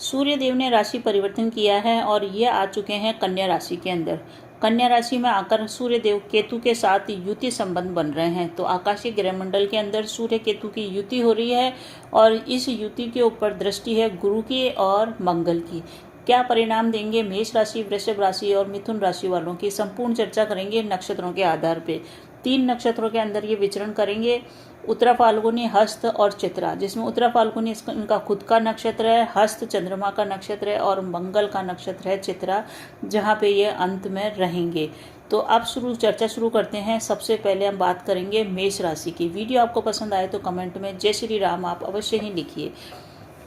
सूर्य देव ने राशि परिवर्तन किया है और ये आ चुके हैं कन्या राशि के अंदर। कन्या राशि में आकर सूर्य देव केतु के साथ युति संबंध बन रहे हैं। तो आकाशीय ग्रह मंडल के अंदर सूर्य केतु की युति हो रही है और इस युति के ऊपर दृष्टि है गुरु की और मंगल की। क्या परिणाम देंगे मेष राशि, वृषभ राशि और मिथुन राशि वालों की संपूर्ण चर्चा करेंगे नक्षत्रों के आधार पे। 3 नक्षत्रों के अंदर ये विचरण करेंगे, उत्तरा फाल्गुनी, हस्त और चित्रा, जिसमें उत्तरा फाल्गुनी इनका खुद का नक्षत्र है, हस्त चंद्रमा का नक्षत्र है और मंगल का नक्षत्र है चित्रा, जहाँ पे ये अंत में रहेंगे। तो अब चर्चा शुरू करते हैं। सबसे पहले हम बात करेंगे मेष राशि की। वीडियो आपको पसंद आए तो कमेंट में जय श्री राम आप अवश्य ही लिखिए।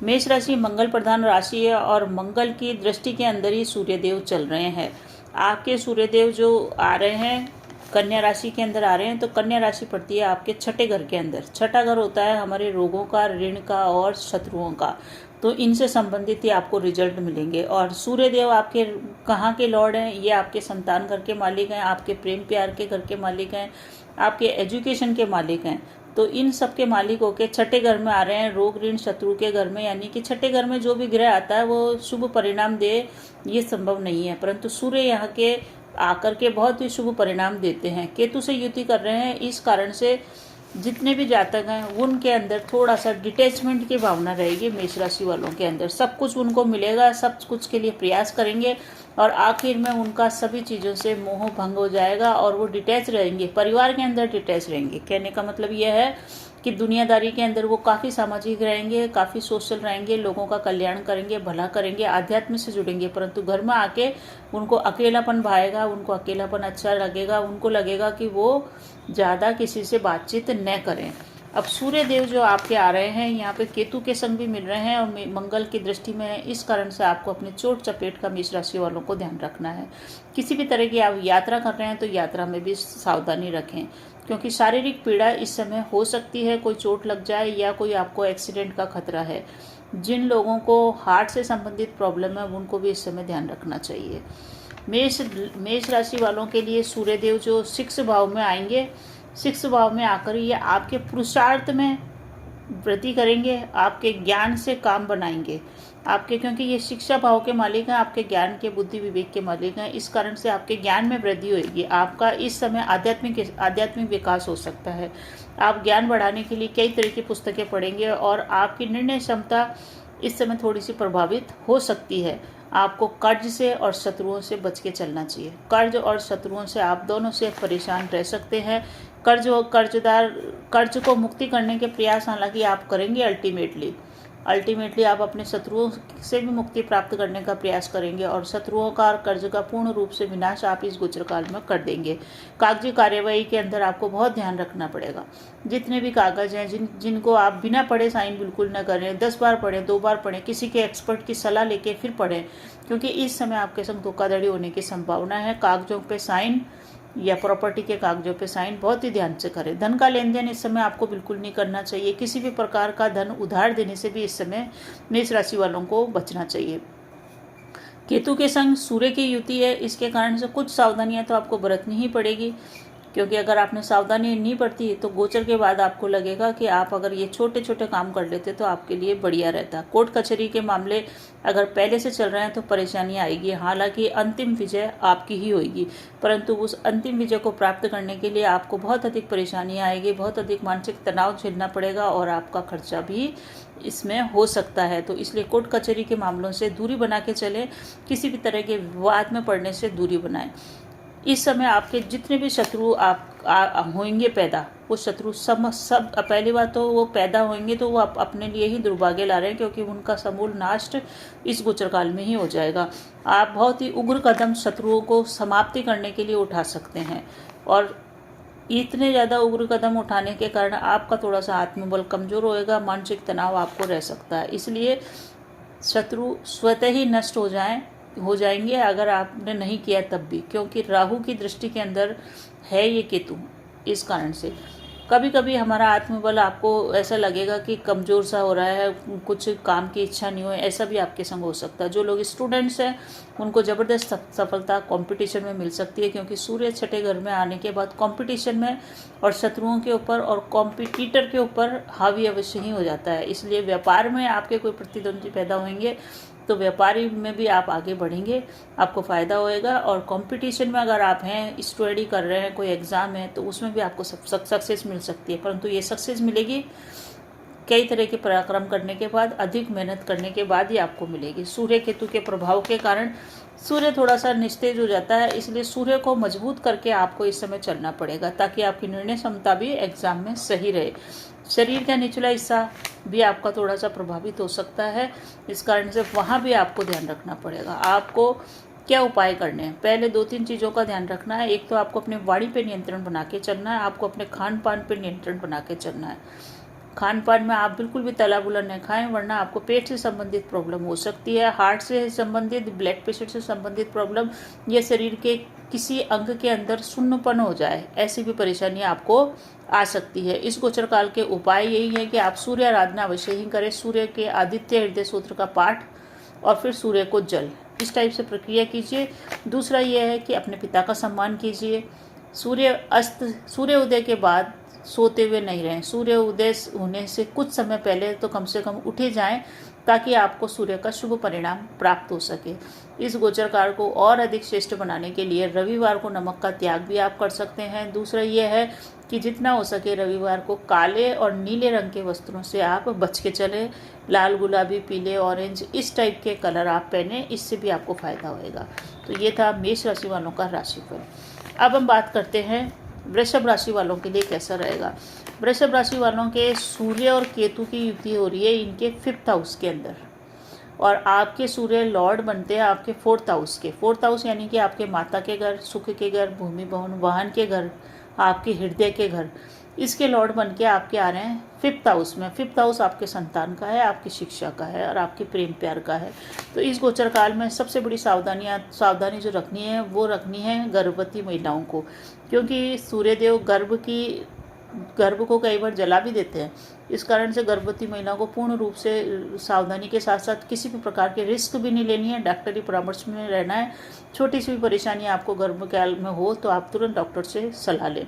मेष राशि मंगल प्रधान राशि है और मंगल की दृष्टि के अंदर ही सूर्यदेव चल रहे हैं। आपके सूर्यदेव जो आ रहे हैं कन्या राशि के अंदर आ रहे हैं, तो कन्या राशि पड़ती है आपके छठे घर के अंदर। छठा घर होता है हमारे रोगों का, ऋण का और शत्रुओं का। तो इनसे संबंधित ही आपको रिजल्ट मिलेंगे। और सूर्यदेव आपके कहाँ के लॉर्ड हैं? ये आपके संतान घर के मालिक हैं, आपके प्रेम प्यार के घर के मालिक हैं, आपके एजुकेशन के मालिक हैं। तो इन सब के मालिक होके छठे घर में आ रहे हैं, रोग ऋण शत्रु के घर में। यानी कि छठे घर में जो भी ग्रह आता है वो शुभ परिणाम दे, ये संभव नहीं है, परंतु सूर्य यहाँ के आकर के बहुत ही शुभ परिणाम देते हैं। केतु से युति कर रहे हैं, इस कारण से जितने भी जातक हैं उनके अंदर थोड़ा सा डिटैचमेंट की भावना रहेगी। मेष राशि वालों के अंदर सब कुछ उनको मिलेगा, सब कुछ के लिए प्रयास करेंगे और आखिर में उनका सभी चीज़ों से मोह भंग हो जाएगा और वो डिटैच रहेंगे, परिवार के अंदर डिटैच रहेंगे। कहने का मतलब यह है कि दुनियादारी के अंदर वो काफ़ी सामाजिक रहेंगे, काफ़ी सोशल रहेंगे, लोगों का कल्याण करेंगे, भला करेंगे, आध्यात्म से जुड़ेंगे, परंतु घर में आके उनको अकेलापन भाएगा, उनको अकेलापन अच्छा लगेगा, उनको लगेगा कि वो ज़्यादा किसी से बातचीत न करें। अब सूर्य देव जो आपके आ रहे हैं यहाँ पे केतु के संग भी मिल रहे हैं और मंगल की दृष्टि में है, इस कारण से आपको अपने चोट चपेट का मेष राशि वालों को ध्यान रखना है। किसी भी तरह की आप यात्रा कर रहे हैं तो यात्रा में भी सावधानी रखें, क्योंकि शारीरिक पीड़ा इस समय हो सकती है, कोई चोट लग जाए या कोई आपको एक्सीडेंट का खतरा है। जिन लोगों को हार्ट से संबंधित प्रॉब्लम है उनको भी इस समय ध्यान रखना चाहिए। मेष राशि वालों के लिए सूर्यदेव जो 6 भाव में आएंगे, 6 भाव में आकर ये आपके पुरुषार्थ में वृद्धि करेंगे, आपके ज्ञान से काम बनाएंगे आपके, क्योंकि ये शिक्षा भाव के मालिक हैं, आपके ज्ञान के, बुद्धि विवेक के मालिक हैं। इस कारण से आपके ज्ञान में वृद्धि होगी। आपका इस समय आध्यात्मिक विकास हो सकता है। आप ज्ञान बढ़ाने के लिए कई तरह की पुस्तकें पढ़ेंगे और आपकी निर्णय क्षमता इस समय थोड़ी सी प्रभावित हो सकती है। आपको कर्ज से और शत्रुओं से बच के चलना चाहिए। कर्ज और शत्रुओं से आप दोनों से परेशान रह सकते हैं। कर्ज को मुक्ति करने के प्रयास हालांकि आप करेंगे, अल्टीमेटली आप अपने शत्रुओं से भी मुक्ति प्राप्त करने का प्रयास करेंगे और शत्रुओं का और कर्ज का पूर्ण रूप से विनाश आप इस गोचर काल में कर देंगे। कागजी कार्यवाही के अंदर आपको बहुत ध्यान रखना पड़ेगा। जितने भी कागज हैं जिनको आप बिना पढ़े साइन बिल्कुल न करें, 10 बार पढ़ें, 2 बार पढ़ें, किसी के एक्सपर्ट की सलाह लेके फिर पढ़ें, क्योंकि इस समय आपके संग धोखाधड़ी होने की संभावना है। कागजों पे साइन या प्रॉपर्टी के कागजों पे साइन बहुत ही ध्यान से करें। धन का लेन देन इस समय आपको बिल्कुल नहीं करना चाहिए। किसी भी प्रकार का धन उधार देने से भी इस समय मेष राशि वालों को बचना चाहिए। केतु के संग सूर्य की युति है, इसके कारण से कुछ सावधानियां तो आपको बरतनी ही पड़ेगी, क्योंकि अगर आपने सावधानी नहीं बरती तो गोचर के बाद आपको लगेगा कि आप अगर ये छोटे छोटे काम कर लेते तो आपके लिए बढ़िया रहता। कोर्ट कचहरी के मामले अगर पहले से चल रहे हैं तो परेशानियां आएगी। हालांकि अंतिम विजय आपकी ही होगी, परंतु उस अंतिम विजय को प्राप्त करने के लिए आपको बहुत अधिक परेशानियां आएगी, बहुत अधिक मानसिक तनाव झेलना पड़ेगा और आपका खर्चा भी इसमें हो सकता है। तो इसलिए कोर्ट कचहरी के मामलों से दूरी बना के चलें, किसी भी तरह के विवाद में पड़ने से दूरी बनाएं। इस समय आपके जितने भी शत्रु होंगे पैदा, वो शत्रु सब पहली बात तो वो पैदा होंगे तो वो अपने लिए ही दुर्भाग्य ला रहे हैं, क्योंकि उनका समूल नाश इस गोचर काल में ही हो जाएगा। आप बहुत ही उग्र कदम शत्रुओं को समाप्ति करने के लिए उठा सकते हैं और इतने ज़्यादा उग्र कदम उठाने के कारण आपका थोड़ा सा आत्मबल कमजोर होएगा, मानसिक तनाव आपको रह सकता है। इसलिए शत्रु स्वतः ही नष्ट हो जाएंगे अगर आपने नहीं किया तब भी, क्योंकि राहु की दृष्टि के अंदर है ये केतु। इस कारण से कभी कभी हमारा आत्मबल आपको ऐसा लगेगा कि कमज़ोर सा हो रहा है, कुछ काम की इच्छा नहीं हो, ऐसा भी आपके संग हो सकता है। जो लोग स्टूडेंट्स हैं उनको ज़बरदस्त सफलता कंपटीशन में मिल सकती है, क्योंकि सूर्य छठे घर में आने के बाद कंपटीशन में और शत्रुओं के ऊपर और कॉम्पिटिटर के ऊपर हावी अवश्य ही हो जाता है। इसलिए व्यापार में आपके कोई प्रतिद्वंदी पैदा होंगे तो व्यापारी में भी आप आगे बढ़ेंगे, आपको फ़ायदा होएगा। और कंपटीशन में अगर आप हैं, स्टडी कर रहे हैं, कोई एग्ज़ाम है, तो उसमें भी आपको सक्सेस मिल सकती है। परंतु ये सक्सेस मिलेगी कई तरह के पराक्रम करने के बाद, अधिक मेहनत करने के बाद ही आपको मिलेगी। सूर्य केतु के प्रभाव के कारण सूर्य थोड़ा सा निस्तेज हो जाता है, इसलिए सूर्य को मजबूत करके आपको इस समय चलना पड़ेगा ताकि आपकी निर्णय क्षमता भी एग्जाम में सही रहे। शरीर का निचला हिस्सा भी आपका थोड़ा सा प्रभावित हो सकता है, इस कारण से वहाँ भी आपको ध्यान रखना पड़ेगा। आपको क्या उपाय करने हैं? पहले 2-3 चीज़ों का ध्यान रखना है। एक तो आपको अपने वाणी पे नियंत्रण बना के चलना है, आपको अपने खान पान पे नियंत्रण बना के चलना है। खान पान में आप बिल्कुल भी तला बुला न खाएं, वरना आपको पेट से संबंधित प्रॉब्लम हो सकती है, हार्ट से संबंधित, ब्लड प्रेशर से संबंधित प्रॉब्लम, या शरीर के किसी अंग के अंदर सुन्नपन हो जाए, ऐसी भी परेशानी आपको आ सकती है। इस गोचर काल के उपाय यही है कि आप सूर्य आराधना अवश्य ही करें, सूर्य के आदित्य हृदय सूत्र का पाठ और फिर सूर्य को जल, इस टाइप से प्रक्रिया कीजिए। दूसरा यह है कि अपने पिता का सम्मान कीजिए। सूर्य उदय के बाद सोते हुए नहीं रहें, सूर्य उदय होने से कुछ समय पहले तो कम से कम उठे जाएं ताकि आपको सूर्य का शुभ परिणाम प्राप्त हो सके। इस गोचर काल को और अधिक श्रेष्ठ बनाने के लिए रविवार को नमक का त्याग भी आप कर सकते हैं। दूसरा यह है कि जितना हो सके रविवार को काले और नीले रंग के वस्त्रों से आप बच के चलें। लाल, गुलाबी, पीले, ऑरेंज, इस टाइप के कलर आप पहने, इससे भी आपको फायदा होएगा। तो ये था मेष राशि वालों का राशिफल। अब हम बात करते हैं वृषभ राशि वालों के लिए कैसा रहेगा। वृषभ राशि वालों के सूर्य और केतु की युति हो रही है इनके 5th हाउस के अंदर, और आपके सूर्य लॉर्ड बनते हैं आपके 4th हाउस के। 4th हाउस यानी कि आपके माता के घर, सुख के घर, भूमि भवन वाहन के घर, आपके हृदय के घर, इसके लॉर्ड बन के आपके आ रहे हैं 5th हाउस में। 5th हाउस आपके संतान का है, आपकी शिक्षा का है और आपके प्रेम प्यार का है। तो इस गोचर काल में सबसे बड़ी सावधानी जो रखनी है वो रखनी है गर्भवती महिलाओं को, क्योंकि सूर्यदेव गर्भ को कई बार जला भी देते हैं। इस कारण से गर्भवती महिलाओं को पूर्ण रूप से सावधानी के साथ साथ किसी भी प्रकार के रिस्क भी नहीं लेनी है, डॉक्टरी परामर्श में रहना है। छोटी सी भी परेशानी आपको गर्भकाल में हो तो आप तुरंत डॉक्टर से सलाह लें।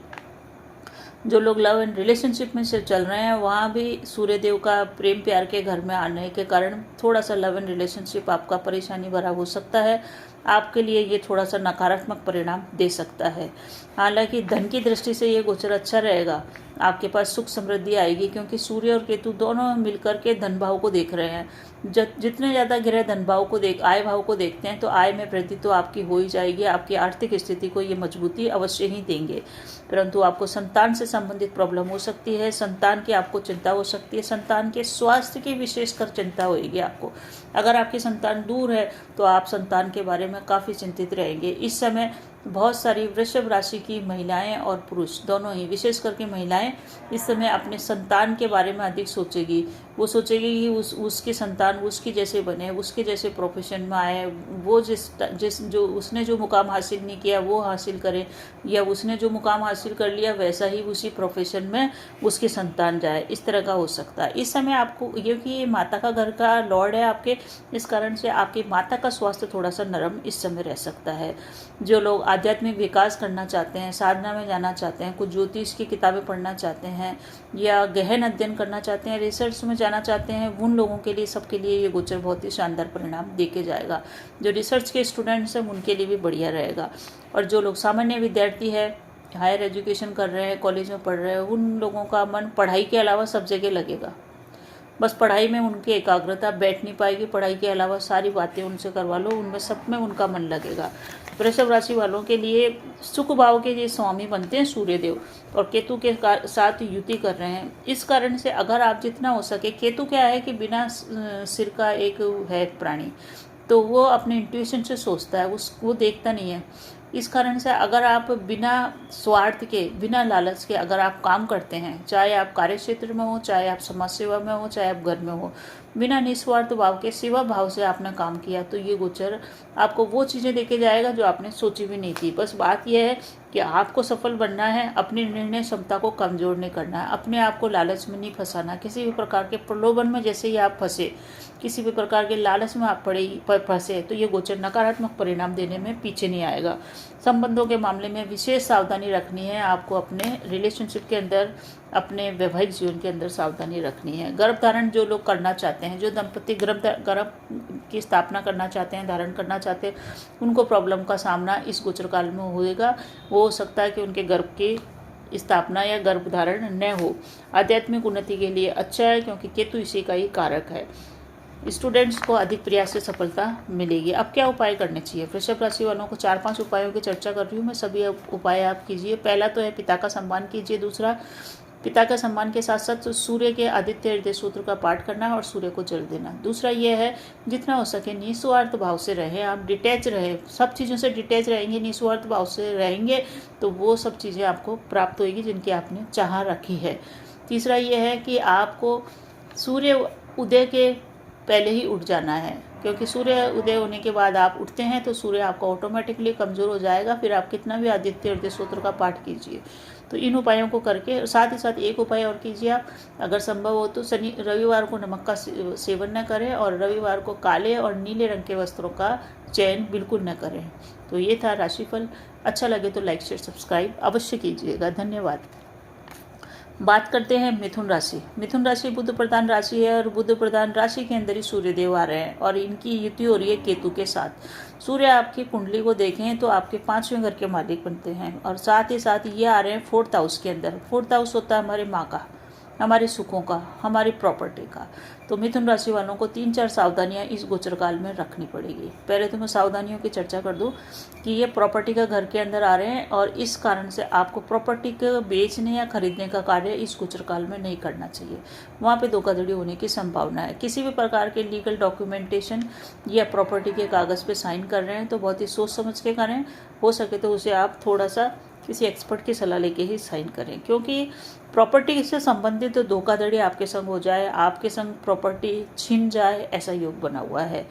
जो लोग लव एंड रिलेशनशिप में से चल रहे हैं, वहाँ भी सूर्यदेव का प्रेम प्यार के घर में आने के कारण थोड़ा सा लव एंड रिलेशनशिप आपका परेशानी भरा हो सकता है। आपके लिए ये थोड़ा सा नकारात्मक परिणाम दे सकता है। हालांकि धन की दृष्टि से ये गोचर अच्छा रहेगा, आपके पास सुख समृद्धि आएगी, क्योंकि सूर्य और केतु दोनों मिलकर के धन भाव को देख रहे हैं। जितने ज़्यादा ग्रह धन भाव को आय भाव को देखते हैं तो आय में वृद्धि तो आपकी हो ही जाएगी। आपकी आर्थिक स्थिति को ये मजबूती अवश्य ही देंगे, परंतु आपको संतान से संबंधित प्रॉब्लम हो सकती है, संतान की आपको चिंता हो सकती है, संतान के स्वास्थ्य की विशेषकर चिंता होगी आपको। अगर आपकी संतान दूर है तो आप संतान के बारे में काफ़ी चिंतित रहेंगे। इस समय बहुत सारी वृषभ राशि की महिलाएं और पुरुष दोनों ही, विशेष करके महिलाएं इस समय अपने संतान के बारे में अधिक सोचेगी। वो सोचेगी कि उसकी संतान उसकी जैसे बने, उसके जैसे प्रोफेशन में आए, वो उसने जो मुकाम हासिल नहीं किया वो हासिल करे, या उसने जो मुकाम हासिल कर लिया वैसा ही उसी प्रोफेशन में उसकी संतान जाए। इस तरह का हो सकता है। इस समय आपको, क्योंकि माता का घर का लॉर्ड है आपके, इस कारण से आपकी माता का स्वास्थ्य थोड़ा सा नरम इस समय रह सकता है। जो लोग आध्यात्मिक विकास करना चाहते हैं, साधना में जाना चाहते हैं, कुछ ज्योतिष की किताबें पढ़ना चाहते हैं या गहन अध्ययन करना चाहते हैं, रिसर्च में जाना चाहते हैं, उन लोगों के लिए, सबके लिए ये गोचर बहुत ही शानदार परिणाम देके जाएगा। जो रिसर्च के स्टूडेंट्स हैं उनके लिए भी बढ़िया रहेगा, और जो लोग सामान्य विद्यार्थी है, हायर एजुकेशन कर रहे हैं, कॉलेज में पढ़ रहे हैं, उन लोगों का मन पढ़ाई के अलावा सब जगह लगेगा। बस पढ़ाई में उनकी एकाग्रता बैठ नहीं पाएगी, पढ़ाई के अलावा सारी बातें उनसे करवा लो, उनमें सब में उनका मन लगेगा। वृषभ राशि वालों के लिए सुख भाव के ये स्वामी बनते हैं सूर्यदेव, और केतु के साथ युति कर रहे हैं। इस कारण से अगर आप जितना हो सके, केतु क्या है कि बिना सिर का एक है प्राणी, तो वो अपने इंट्यूशन से सोचता है, वो देखता नहीं है। इस कारण से अगर आप बिना स्वार्थ के, बिना लालच के अगर आप काम करते हैं, चाहे आप कार्य क्षेत्र में हो, चाहे आप समाज सेवा में हो, चाहे आप घर में हो, बिना निस्वार्थ भाव के सेवा भाव से आपने काम किया, तो ये गोचर आपको वो चीज़ें देके जाएगा जो आपने सोची भी नहीं थी। बस बात यह है कि आपको सफल बनना है, अपनी निर्णय क्षमता को कमजोर नहीं करना है, अपने आप को लालच में नहीं फंसाना, किसी भी प्रकार के प्रलोभन में जैसे ही आप फंसे किसी भी प्रकार के लालच में आप फंसे तो ये गोचर नकारात्मक परिणाम देने में पीछे नहीं आएगा। संबंधों के मामले में विशेष सावधानी रखनी है आपको, अपने रिलेशनशिप के अंदर, अपने वैवाहिक जीवन के अंदर सावधानी रखनी है। गर्भ धारण जो लोग करना चाहते हैं, जो दंपति गर्भ की स्थापना करना चाहते हैं, धारण करना चाहते हैं, उनको प्रॉब्लम का सामना इस गोचर काल में होएगा। वो हो सकता है कि उनके गर्भ की स्थापना या गर्भधारण न हो। आध्यात्मिक उन्नति के लिए अच्छा है क्योंकि केतु इसी का ही कारक है। स्टूडेंट्स को अधिक प्रयास से सफलता मिलेगी। अब क्या उपाय करने चाहिए? वृषभ राशि वालों को 4-5 उपायों की चर्चा कर रही हूँ मैं, सभी उपाय आप कीजिए। पहला तो है पिता का सम्मान कीजिए। दूसरा, पिता का सम्मान के साथ साथ सूर्य के आदित्य हृदय सूत्र का पाठ करना और सूर्य को जल देना। दूसरा यह है, जितना हो सके निस्वार्थ भाव से रहें, आप डिटैच रहें, सब चीज़ों से डिटैच रहेंगे, निस्वार्थ भाव से रहेंगे तो वो सब चीज़ें आपको प्राप्त होगी जिनकी आपने चाह रखी है। तीसरा यह है कि आपको सूर्य उदय के पहले ही उठ जाना है, क्योंकि सूर्य उदय होने के बाद आप उठते हैं तो सूर्य आपका ऑटोमेटिकली कमज़ोर हो जाएगा, फिर आप कितना भी आदित्य हृदय सूत्र का पाठ कीजिए। तो इन उपायों को करके, साथ ही साथ एक उपाय और कीजिए आप, अगर संभव हो तो रविवार को नमक का सेवन न करें और रविवार को काले और नीले रंग के वस्त्रों का चयन बिल्कुल न करें। तो ये था राशिफल। अच्छा लगे तो लाइक शेयर सब्सक्राइब अवश्य कीजिएगा। धन्यवाद। बात करते हैं मिथुन राशि। मिथुन राशि बुध प्रधान राशि है और बुध प्रधान राशि के अंदर ही सूर्यदेव आ रहे हैं और इनकी युति हो रही है केतु के साथ। सूर्य आपकी कुंडली को देखें तो आपके 5वें घर के मालिक बनते हैं और साथ ही साथ ये आ रहे हैं 4th हाउस के अंदर। 4th हाउस होता है हमारे माँ का, हमारे सुखों का, हमारी प्रॉपर्टी का। तो मिथुन राशि वालों को 3-4 सावधानियां इस गोचर काल में रखनी पड़ेगी। पहले तो मैं सावधानियों की चर्चा कर दूं कि ये प्रॉपर्टी का घर के अंदर आ रहे हैं और इस कारण से आपको प्रॉपर्टी को बेचने या खरीदने का कार्य इस गोचर काल में नहीं करना चाहिए। वहाँ पे धोखाधड़ी होने की संभावना है। किसी भी प्रकार के लीगल डॉक्यूमेंटेशन या प्रॉपर्टी के कागज़ पे साइन कर रहे हैं तो बहुत ही सोच समझ के करें। हो सके तो उसे आप थोड़ा सा किसी एक्सपर्ट की सलाह लेके ही साइन करें, क्योंकि प्रॉपर्टी से संबंधित तो धोखाधड़ी आपके संग हो जाए, आपके संग प्रॉपर्टी छिन जाए, ऐसा योग बना हुआ है।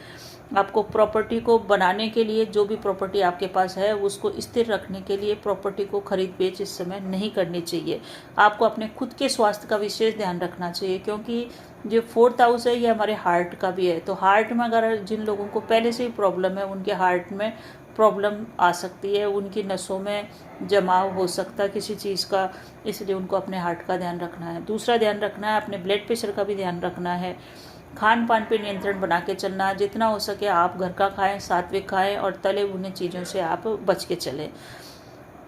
आपको प्रॉपर्टी को बनाने के लिए, जो भी प्रॉपर्टी आपके पास है उसको स्थिर रखने के लिए प्रॉपर्टी को खरीद बेच इस समय नहीं करनी चाहिए। आपको अपने खुद के स्वास्थ्य का विशेष ध्यान रखना चाहिए, क्योंकि जो 4th हाउस है ये हमारे हार्ट का भी है। तो हार्ट में अगर जिन लोगों को पहले से ही प्रॉब्लम है, उनके हार्ट में प्रॉब्लम आ सकती है, उनकी नसों में जमाव हो सकता है किसी चीज़ का, इसलिए उनको अपने हार्ट का ध्यान रखना है। दूसरा ध्यान रखना है, अपने ब्लड प्रेशर का भी ध्यान रखना है। खान पान पे नियंत्रण बना के चलना, जितना हो सके आप घर का खाएं, सात्विक खाएं और तले भुने चीज़ों से आप बच के चलें।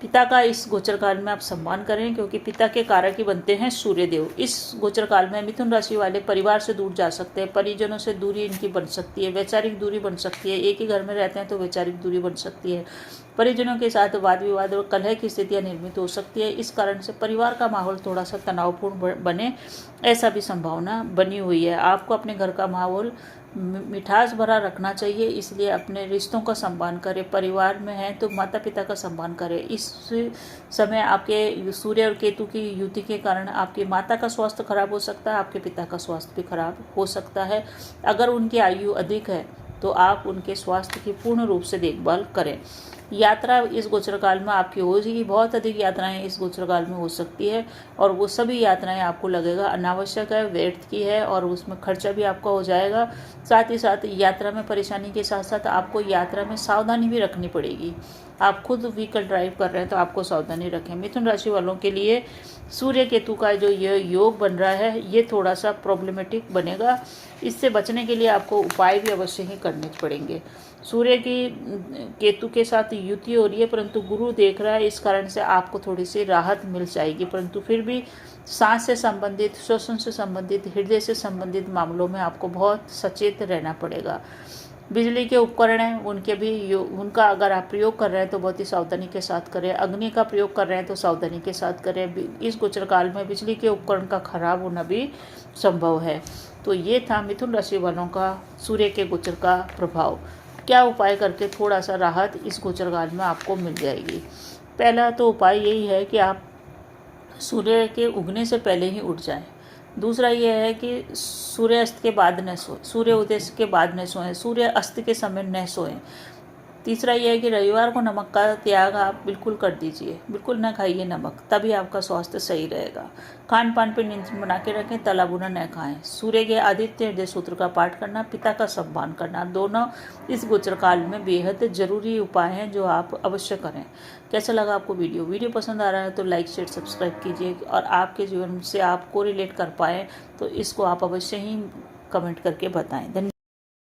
पिता का इस गोचर काल में आप सम्मान करें, क्योंकि पिता के कारक ही बनते हैं सूर्यदेव। इस गोचर काल में मिथुन राशि वाले परिवार से दूर जा सकते हैं, परिजनों से दूरी इनकी बन सकती है, वैचारिक दूरी बन सकती है। एक ही घर में रहते हैं तो वैचारिक दूरी बन सकती है। परिजनों के साथ वाद विवाद और कलह की स्थितियां निर्मित हो सकती है। इस कारण से परिवार का माहौल थोड़ा सा तनावपूर्ण बने, ऐसा भी संभावना बनी हुई है। आपको अपने घर का माहौल मिठास भरा रखना चाहिए, इसलिए अपने रिश्तों का सम्मान करें। परिवार में हैं तो माता पिता का सम्मान करें। इस समय आपके सूर्य और केतु की युति के कारण आपकी माता का स्वास्थ्य खराब हो सकता है, आपके पिता का स्वास्थ्य भी खराब हो सकता है। अगर उनकी आयु अधिक है तो आप उनके स्वास्थ्य की पूर्ण रूप से देखभाल करें। यात्रा इस गोचर काल में आपकी हो जाएगी, बहुत अधिक यात्राएं इस गोचर काल में हो सकती है और वो सभी यात्राएं आपको लगेगा अनावश्यक है, व्यर्थ की है और उसमें खर्चा भी आपका हो जाएगा। साथ ही साथ यात्रा में परेशानी के साथ साथ आपको यात्रा में सावधानी भी रखनी पड़ेगी। आप खुद व्हीकल ड्राइव कर रहे हैं तो आपको सावधानी रखें। मिथुन राशि वालों के लिए सूर्य केतु का जो ये योग बन रहा है ये थोड़ा सा प्रॉब्लमेटिक बनेगा। इससे बचने के लिए आपको उपाय भी अवश्य ही करने पड़ेंगे। सूर्य की केतु के साथ युति हो रही है, परंतु गुरु देख रहा है, इस कारण से आपको थोड़ी सी राहत मिल जाएगी, परंतु फिर भी सांस से संबंधित, श्वसन से संबंधित, हृदय से संबंधित मामलों में आपको बहुत सचेत रहना पड़ेगा। बिजली के उपकरण हैं उनका अगर आप प्रयोग कर रहे हैं तो बहुत ही सावधानी के साथ करें। अग्नि का प्रयोग कर रहे हैं तो सावधानी के साथ करें। इस गोचर काल में बिजली के उपकरण का खराब होना भी संभव है। तो ये था मिथुन राशि वालों का सूर्य के गोचर का प्रभाव। क्या उपाय करके थोड़ा सा राहत इस गोचर काल में आपको मिल जाएगी। पहला तो उपाय यही है कि आप सूर्य के उगने से पहले ही उठ जाएं। दूसरा यह है कि सूर्य अस्त के बाद न सोएं, सूर्य उदय के बाद न सोएं, सूर्य अस्त के समय न सोएं। तीसरा यह है कि रविवार को नमक का त्याग आप बिल्कुल कर दीजिए, बिल्कुल ना खाइए नमक, तभी आपका स्वास्थ्य सही रहेगा। खान पान पर नियंत्रण बना के रखें, तला भुना न खाएं। सूर्य के आदित्य हृदय सूत्र का पाठ करना, पिता का सम्मान करना, दोनों इस गोचर काल में बेहद जरूरी उपाय हैं जो आप अवश्य करें। कैसा लगा आपको वीडियो पसंद आ रहा है तो लाइक शेयर सब्सक्राइब कीजिए, और आपके जीवन से आप कोरिलेट कर पाएँ तो इसको आप अवश्य ही कमेंट करके बताएं। धन्यवाद।